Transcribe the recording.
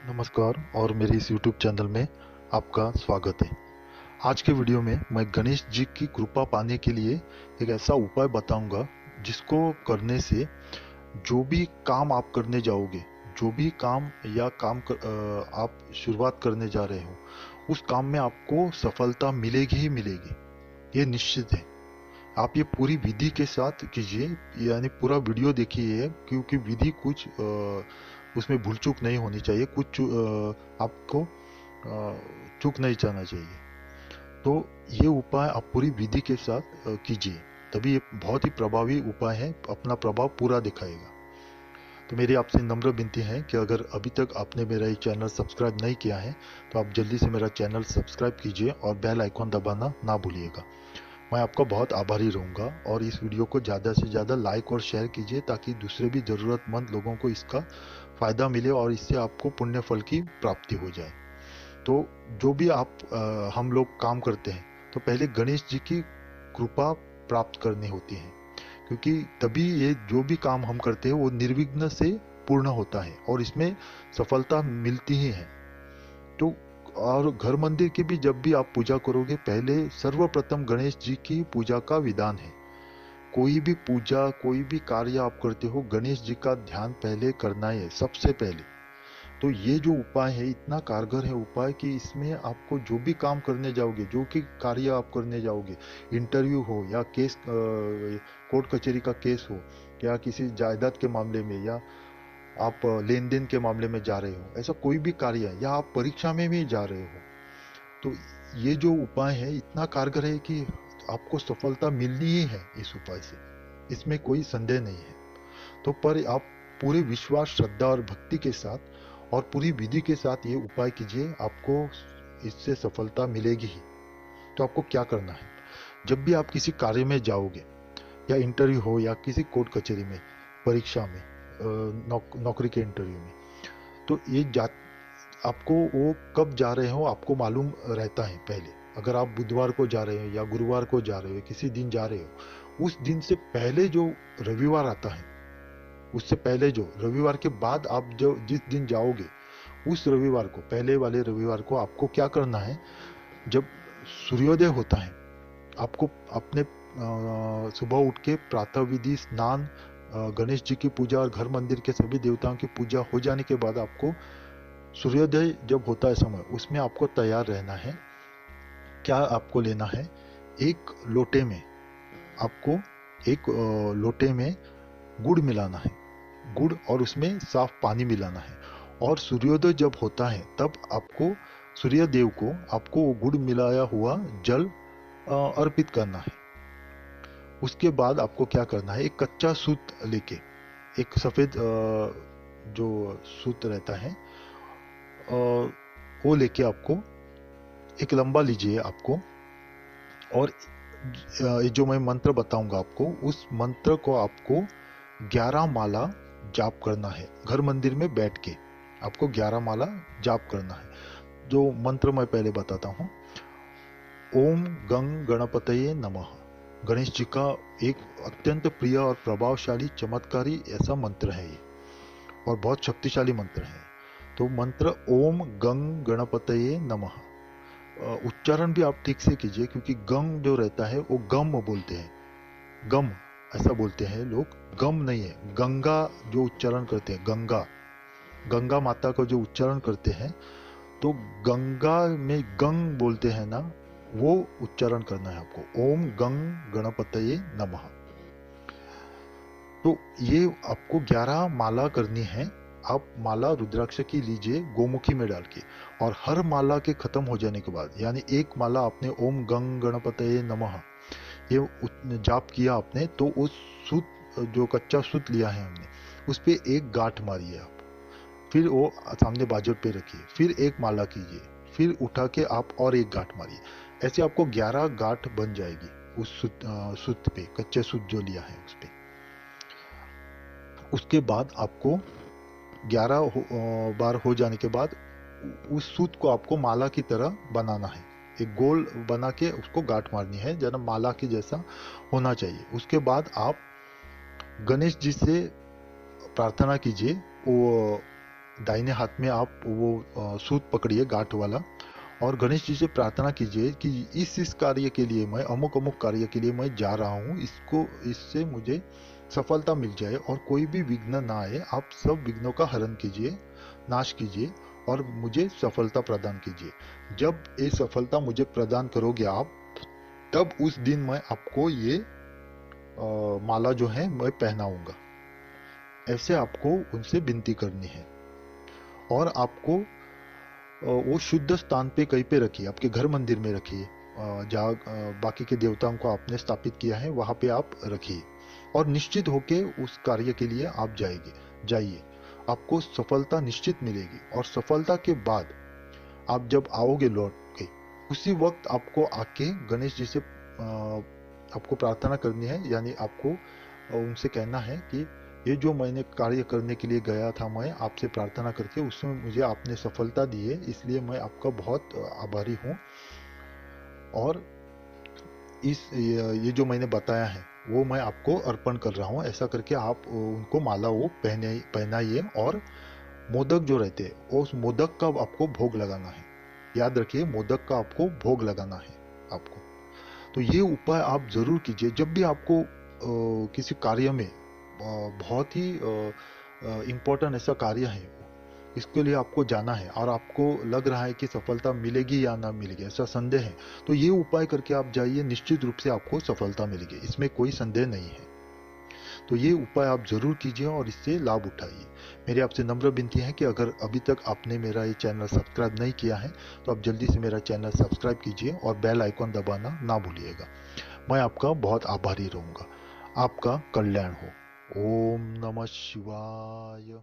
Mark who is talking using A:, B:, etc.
A: नमस्कार और मेरे इस YouTube चैनल में आपका स्वागत है। आज के वीडियो में मैं गणेश जी की कृपा पाने के लिए एक ऐसा उपाय बताऊंगा जिसको करने से जो भी काम आप करने जाओगे, जो भी काम या आप शुरुआत करने जा रहे हो, उस काम में आपको सफलता मिलेगी ही मिलेगी। ये निश्चित है। आप ये पूरी विधि के साथ कीजिए, यानी पूरा वीडियो देखिए, क्योंकि विधि कुछ उसमें भूल चूक नहीं होनी चाहिए, आपको चूक नहीं जाना चाहिए। तो ये उपाय आप पूरी विधि के साथ कीजिए, तभी ये बहुत ही प्रभावी उपाय है, अपना प्रभाव पूरा दिखाएगा। तो मेरी आपसे नम्र विनती है कि अगर अभी तक आपने मेरा ये चैनल सब्सक्राइब नहीं किया है तो आप जल्दी से मेरा चैनल सब्सक्राइब कीजिए और बेल आइकॉन दबाना ना भूलिएगा। मैं आपका बहुत आभारी रहूँगा। और इस वीडियो को ज़्यादा से ज़्यादा लाइक और शेयर कीजिए ताकि दूसरे भी ज़रूरतमंद लोगों को इसका फ़ायदा मिले और इससे आपको पुण्य फल की प्राप्ति हो जाए। तो जो भी हम लोग काम करते हैं तो पहले गणेश जी की कृपा प्राप्त करनी होती है, क्योंकि तभी ये जो भी काम हम करते हैं वो निर्विघ्न से पूर्ण होता है और इसमें सफलता मिलती ही है। तो और घर मंदिर की भी जब भी आप पूजा करोगे, पहले सर्वप्रथम गणेश जी की पूजा का विधान है। कोई भी पूजा, कोई भी कार्य आप करते हो, गणेश जी का ध्यान पहले करना है, सबसे पहले। तो ये जो उपाय है इतना कारगर है उपाय कि इसमें आपको जो भी काम करने जाओगे, जो कि कार्य आप करने जाओगे, इंटरव्यू हो या कोर्ट कचहरी का केस हो, या किसी जायदाद के मामले में, या आप लेन देन के मामले में जा रहे हो, ऐसा कोई भी कार्य है, या आप परीक्षा में भी जा रहे हो, तो ये जो उपाय है इतना कारगर है कि आपको सफलता मिलनी ही है इस उपाय से, इसमें कोई संदेह नहीं है। तो पर आप पूरे विश्वास, श्रद्धा और भक्ति के साथ और पूरी विधि के साथ ये उपाय कीजिए, आपको इससे सफलता मिलेगी ही। तो आपको क्या करना है, जब भी आप किसी कार्य में जाओगे, या इंटरव्यू हो या किसी कोर्ट कचहरी में, परीक्षा में, नौकरी के इंटरव्यू में, तो आपको वो कब जा रहे हो आपको मालूम रहता है पहले। अगर आप बुधवार को जा रहे हो या गुरुवार को जा रहे हो, किसी दिन जा रहे हो, उस दिन से पहले जो रविवार आता है, उससे पहले जो रविवार के बाद आप जो जिस दिन जाओगे, उस रविवार को, पहले वाले रविवार को आपको क्या करना है, जब सूर्योदय होता है, आपको अपने सुबह उठ के प्रातः विधि, स्नान, गणेश जी की पूजा और घर मंदिर के सभी देवताओं की पूजा हो जाने के बाद आपको सूर्योदय जब होता है समय, उसमें आपको तैयार रहना है। क्या आपको लेना है, एक लोटे में आपको एक लोटे में गुड़ मिलाना है, गुड़, और उसमें साफ पानी मिलाना है। और सूर्योदय जब होता है तब आपको सूर्यदेव को आपको वो गुड़ मिलाया हुआ जल अर्पित करना है। उसके बाद आपको क्या करना है, एक कच्चा सूत लेके, एक सफेद जो सूत रहता है, वो लेके आपको एक लंबा लीजिए आपको, और जो मैं मंत्र बताऊंगा आपको, उस मंत्र को आपको 11 माला जाप करना है। घर मंदिर में बैठ के आपको 11 माला जाप करना है। जो मंत्र मैं पहले बताता हूँ, ओम गंग गणपतये नमः। गणेश जी का एक अत्यंत प्रिय और प्रभावशाली, चमत्कारी ऐसा मंत्र है ये, और बहुत शक्तिशाली मंत्र है। तो मंत्र ओम गंग गणपतये नमः, उच्चारण भी आप ठीक से कीजिए, क्योंकि गंग जो रहता है वो गम बोलते हैं, गम ऐसा बोलते हैं लोग, गम नहीं है। गंगा जो उच्चारण करते हैं, गंगा, गंगा माता का जो उच्चारण करते हैं, तो गंगा में गंग बोलते हैं ना, वो उच्चारण करना है आपको, ओम गंग गणपतये नमः। तो ये आपको 11 माला करनी है। आप माला रुद्राक्ष की लीजिए गोमुखी में डाल के, और हर माला के खत्म हो जाने के बाद, यानी एक माला आपने ओम गंग गणपतये नमः ये जाप किया आपने, तो उस सूत, जो कच्चा सूत लिया है हमने, उस पे एक गांठ मारिए आप, फिर वो सामने बाजू पे रखिए, फिर एक माला कीजिए, फिर उठा के आप और एक गांठ मारिए। ऐसे आपको 11 गांठ बन जाएगी उस सूत पे, कच्चे सूत जो लिया है उस पे। उसके बाद आपको 11 बार हो जाने के बाद उस सूत को आपको माला की तरह बनाना है, एक गोल बना के उसको गांठ मारनी है, जना माला की जैसा होना चाहिए। उसके बाद आप गणेश जी से प्रार्थना कीजिए, वो दाहिने हाथ में आप वो सूत पकड़िए गांठ वाला, और गणेश जी से प्रार्थना कीजिए कि इस कार्य के लिए मैं अमुक अमुक कार्य के लिए मैं जा रहा हूँ, इससे मुझे सफलता मिल जाए और कोई भी विघ्न ना आए। आप सब विघ्नों का हरण कीजिए, नाश कीजिए और मुझे सफलता प्रदान कीजिए। जब ये सफलता मुझे प्रदान करोगे आप, तब उस दिन मैं आपको ये माला जो है मैं पहनाऊंगा। ऐसे आपको उनसे विनती करनी है। और आपको वो शुद्ध स्थान पे कहीं पे रखिए, आपके घर मंदिर में रखिए, जहाँ बाकी के देवताओं को आपने स्थापित किया है वहां पे आप रखिए। और निश्चित होके उस कार्य के लिए आप जाइए। आपको सफलता निश्चित मिलेगी। और सफलता के बाद आप जब आओगे लौट के, उसी वक्त आपको आके गणेश जी से आपको प्रार्थना करनी है। यानी आपको उनसे कहना है कि ये जो मैंने कार्य करने के लिए गया था, मैं आपसे प्रार्थना करके, उसमें मुझे आपने सफलता दी है, इसलिए मैं आपका बहुत आभारी हूँ। और ये जो मैंने बताया है वो मैं आपको अर्पण कर रहा हूँ। ऐसा करके आप उनको माला वो पहनाइए। और मोदक जो रहते हैं, उस मोदक का आपको भोग लगाना है। याद रखिए, मोदक का आपको भोग लगाना है आपको। तो ये उपाय आप जरूर कीजिए जब भी आपको किसी कार्य में बहुत ही इम्पोर्टेंट ऐसा कार्य है, इसके लिए आपको जाना है और आपको लग रहा है कि सफलता मिलेगी या ना मिलेगी, ऐसा संदेह है, तो ये उपाय करके आप जाइए, निश्चित रूप से आपको सफलता मिलेगी, इसमें कोई संदेह नहीं है। तो ये उपाय आप जरूर कीजिए और इससे लाभ उठाइए। मेरी आपसे नम्र विनती है कि अगर अभी तक आपने मेरा ये चैनल सब्सक्राइब नहीं किया है तो आप जल्दी से मेरा चैनल सब्सक्राइब कीजिए और बेल आइकॉन दबाना ना भूलिएगा। मैं आपका बहुत आभारी रहूंगा। आपका कल्याण हो। ओम नमः शिवाय।